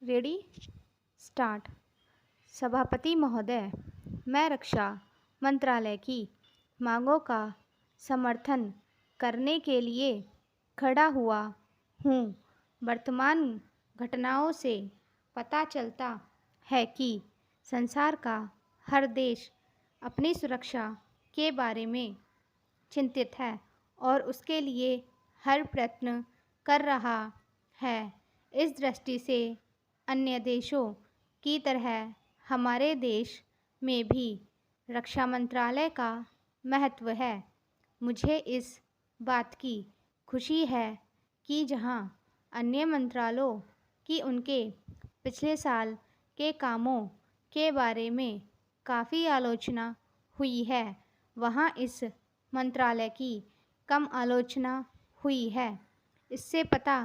Ready start. सभापति महोदय, मैं रक्षा मंत्रालय की मांगों का समर्थन करने के लिए खड़ा हुआ हूँ। वर्तमान घटनाओं से पता चलता है कि संसार का हर देश अपनी सुरक्षा के बारे में चिंतित है और उसके लिए हर प्रयत्न कर रहा है। इस दृष्टि से अन्य देशों की तरह हमारे देश में भी रक्षा मंत्रालय का महत्व है। मुझे इस बात की खुशी है कि जहां अन्य मंत्रालयों की उनके पिछले साल के कामों के बारे में काफ़ी आलोचना हुई है, वहां इस मंत्रालय की कम आलोचना हुई है। इससे पता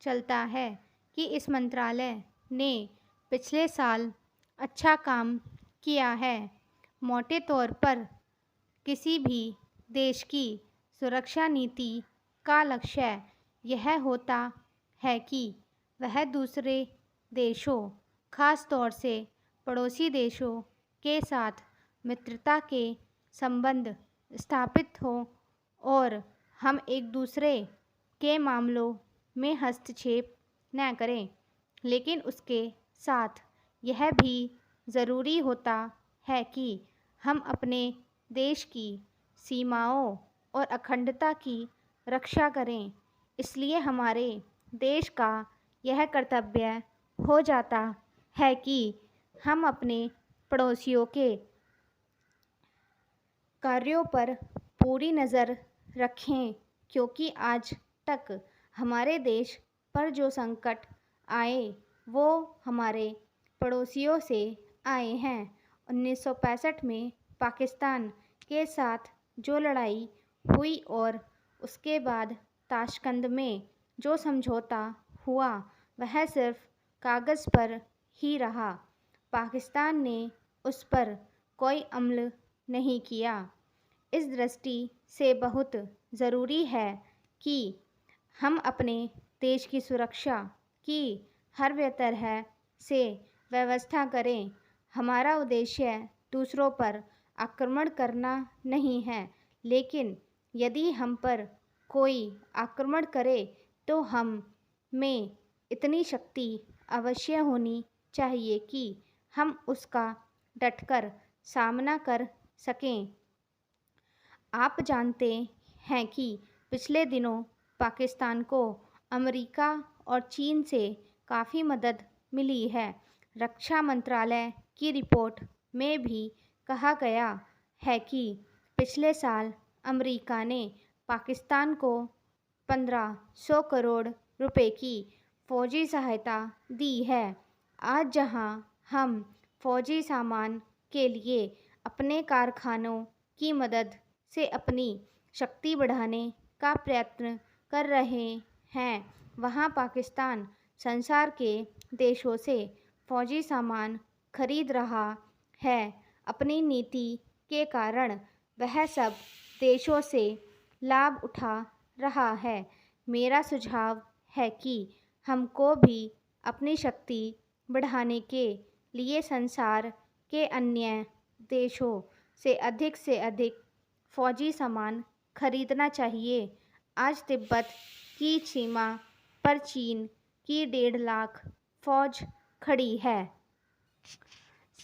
चलता है कि इस मंत्रालय ने पिछले साल अच्छा काम किया है। मोटे तौर पर किसी भी देश की सुरक्षा नीति का लक्ष्य यह होता है कि वह दूसरे देशों, खास तौर से पड़ोसी देशों के साथ मित्रता के संबंध स्थापित हों और हम एक दूसरे के मामलों में हस्तक्षेप न करें। लेकिन उसके साथ यह भी ज़रूरी होता है कि हम अपने देश की सीमाओं और अखंडता की रक्षा करें। इसलिए हमारे देश का यह कर्तव्य हो जाता है कि हम अपने पड़ोसियों के कार्यों पर पूरी नज़र रखें, क्योंकि आज तक हमारे देश पर जो संकट आए वो हमारे पड़ोसियों से आए हैं। 1965 में पाकिस्तान के साथ जो लड़ाई हुई और उसके बाद ताशकंद में जो समझौता हुआ वह सिर्फ कागज़ पर ही रहा। पाकिस्तान ने उस पर कोई अमल नहीं किया। इस दृष्टि से बहुत ज़रूरी है कि हम अपने देश की सुरक्षा की हर तरह से व्यवस्था करें। हमारा उद्देश्य दूसरों पर आक्रमण करना नहीं है, लेकिन यदि हम पर कोई आक्रमण करे तो हम में इतनी शक्ति अवश्य होनी चाहिए कि हम उसका डटकर सामना कर सकें। आप जानते हैं कि पिछले दिनों पाकिस्तान को अमेरिका और चीन से काफ़ी मदद मिली है। रक्षा मंत्रालय की रिपोर्ट में भी कहा गया है कि पिछले साल अमेरिका ने पाकिस्तान को 1500 करोड़ रुपए की फ़ौजी सहायता दी है। आज जहां हम फ़ौजी सामान के लिए अपने कारखानों की मदद से अपनी शक्ति बढ़ाने का प्रयत्न कर रहे हैं, वहां पाकिस्तान संसार के देशों से फ़ौजी सामान खरीद रहा है। अपनी नीति के कारण वह सब देशों से लाभ उठा रहा है। मेरा सुझाव है कि हमको भी अपनी शक्ति बढ़ाने के लिए संसार के अन्य देशों से अधिक फ़ौजी सामान खरीदना चाहिए। आज तिब्बत की सीमा पर चीन की 1.5 लाख फ़ौज खड़ी है।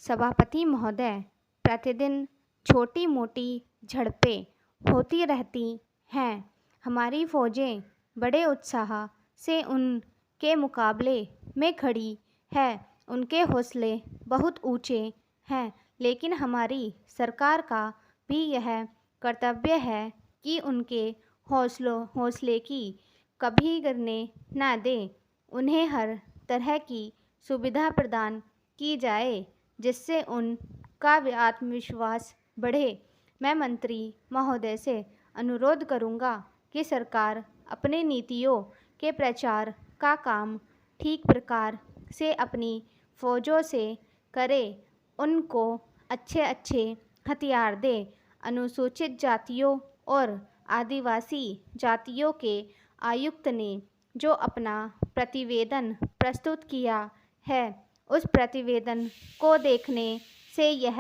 सभापति महोदय, प्रतिदिन छोटी मोटी झड़पें होती रहती हैं। हमारी फ़ौजें बड़े उत्साह से उनके मुकाबले में खड़ी है। उनके हौसले बहुत ऊंचे हैं, लेकिन हमारी सरकार का भी यह कर्तव्य है कि उनके हौसले की कभी गिरने न दें। उन्हें हर तरह की सुविधा प्रदान की जाए जिससे उनका आत्मविश्वास बढ़े। मैं मंत्री महोदय से अनुरोध करूंगा कि सरकार अपने नीतियों के प्रचार का काम ठीक प्रकार से अपनी फ़ौजों से करे, उनको अच्छे हथियार दे। अनुसूचित जातियों और आदिवासी जातियों के आयुक्त ने जो अपना प्रतिवेदन प्रस्तुत किया है। उस प्रतिवेदन को देखने से यह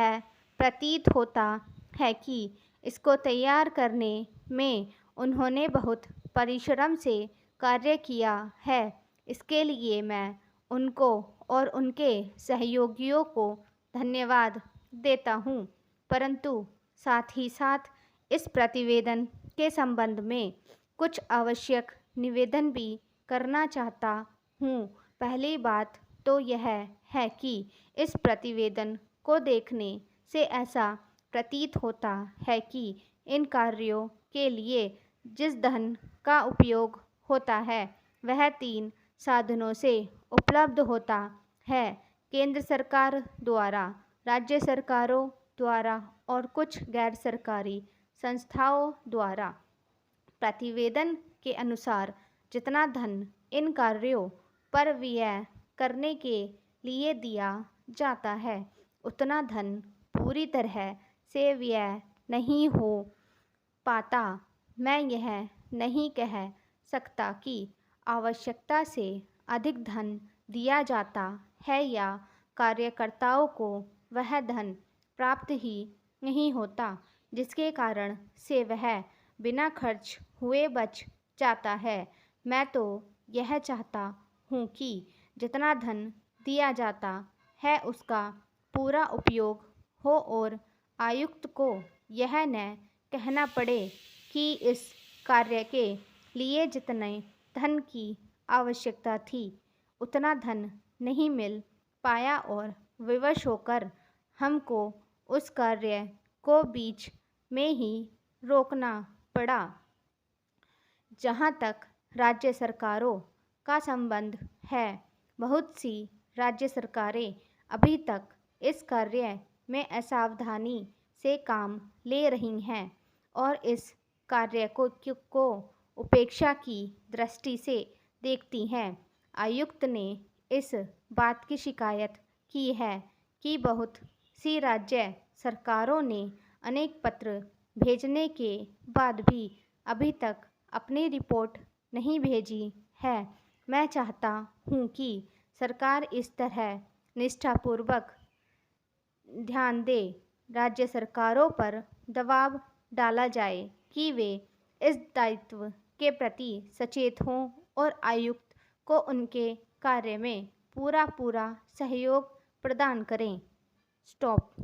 प्रतीत होता है कि इसको तैयार करने में उन्होंने बहुत परिश्रम से कार्य किया है। इसके लिए मैं उनको और उनके सहयोगियों को धन्यवाद देता हूँ। परंतु साथ ही साथ इस प्रतिवेदन के संबंध में कुछ आवश्यक निवेदन भी करना चाहता हूँ। पहली बात तो यह है कि इस प्रतिवेदन को देखने से ऐसा प्रतीत होता है कि इन कार्यों के लिए जिस धन का उपयोग होता है वह 3 साधनों से उपलब्ध होता है। केंद्र सरकार द्वारा, राज्य सरकारों द्वारा और कुछ गैर सरकारी संस्थाओं द्वारा। प्रतिवेदन के अनुसार जितना धन इन कार्यों पर व्यय करने के लिए दिया जाता है उतना धन पूरी तरह से व्यय नहीं हो पाता। मैं यह नहीं कह सकता कि आवश्यकता से अधिक धन दिया जाता है या कार्यकर्ताओं को वह धन प्राप्त ही नहीं होता, जिसके कारण से वह बिना खर्च हुए बच जाता है। मैं तो यह चाहता हूँ कि जितना धन दिया जाता है उसका पूरा उपयोग हो और आयुक्त को यह न कहना पड़े कि इस कार्य के लिए जितने धन की आवश्यकता थी उतना धन नहीं मिल पाया और विवश होकर हमको उस कार्य को बीच में ही रोकना पड़ा। जहाँ तक राज्य सरकारों का संबंध है, बहुत सी राज्य सरकारें अभी तक इस कार्य में असावधानी से काम ले रही हैं और इस कार्य को उपेक्षा की दृष्टि से देखती हैं। आयुक्त ने इस बात की शिकायत की है कि बहुत सी राज्य सरकारों ने अनेक पत्र भेजने के बाद भी अभी तक अपनी रिपोर्ट नहीं भेजी है। मैं चाहता हूँ कि सरकार इस तरह निष्ठापूर्वक ध्यान दे, राज्य सरकारों पर दबाव डाला जाए कि वे इस दायित्व के प्रति सचेत हों और आयुक्त को उनके कार्य में पूरा सहयोग प्रदान करें। स्टॉप।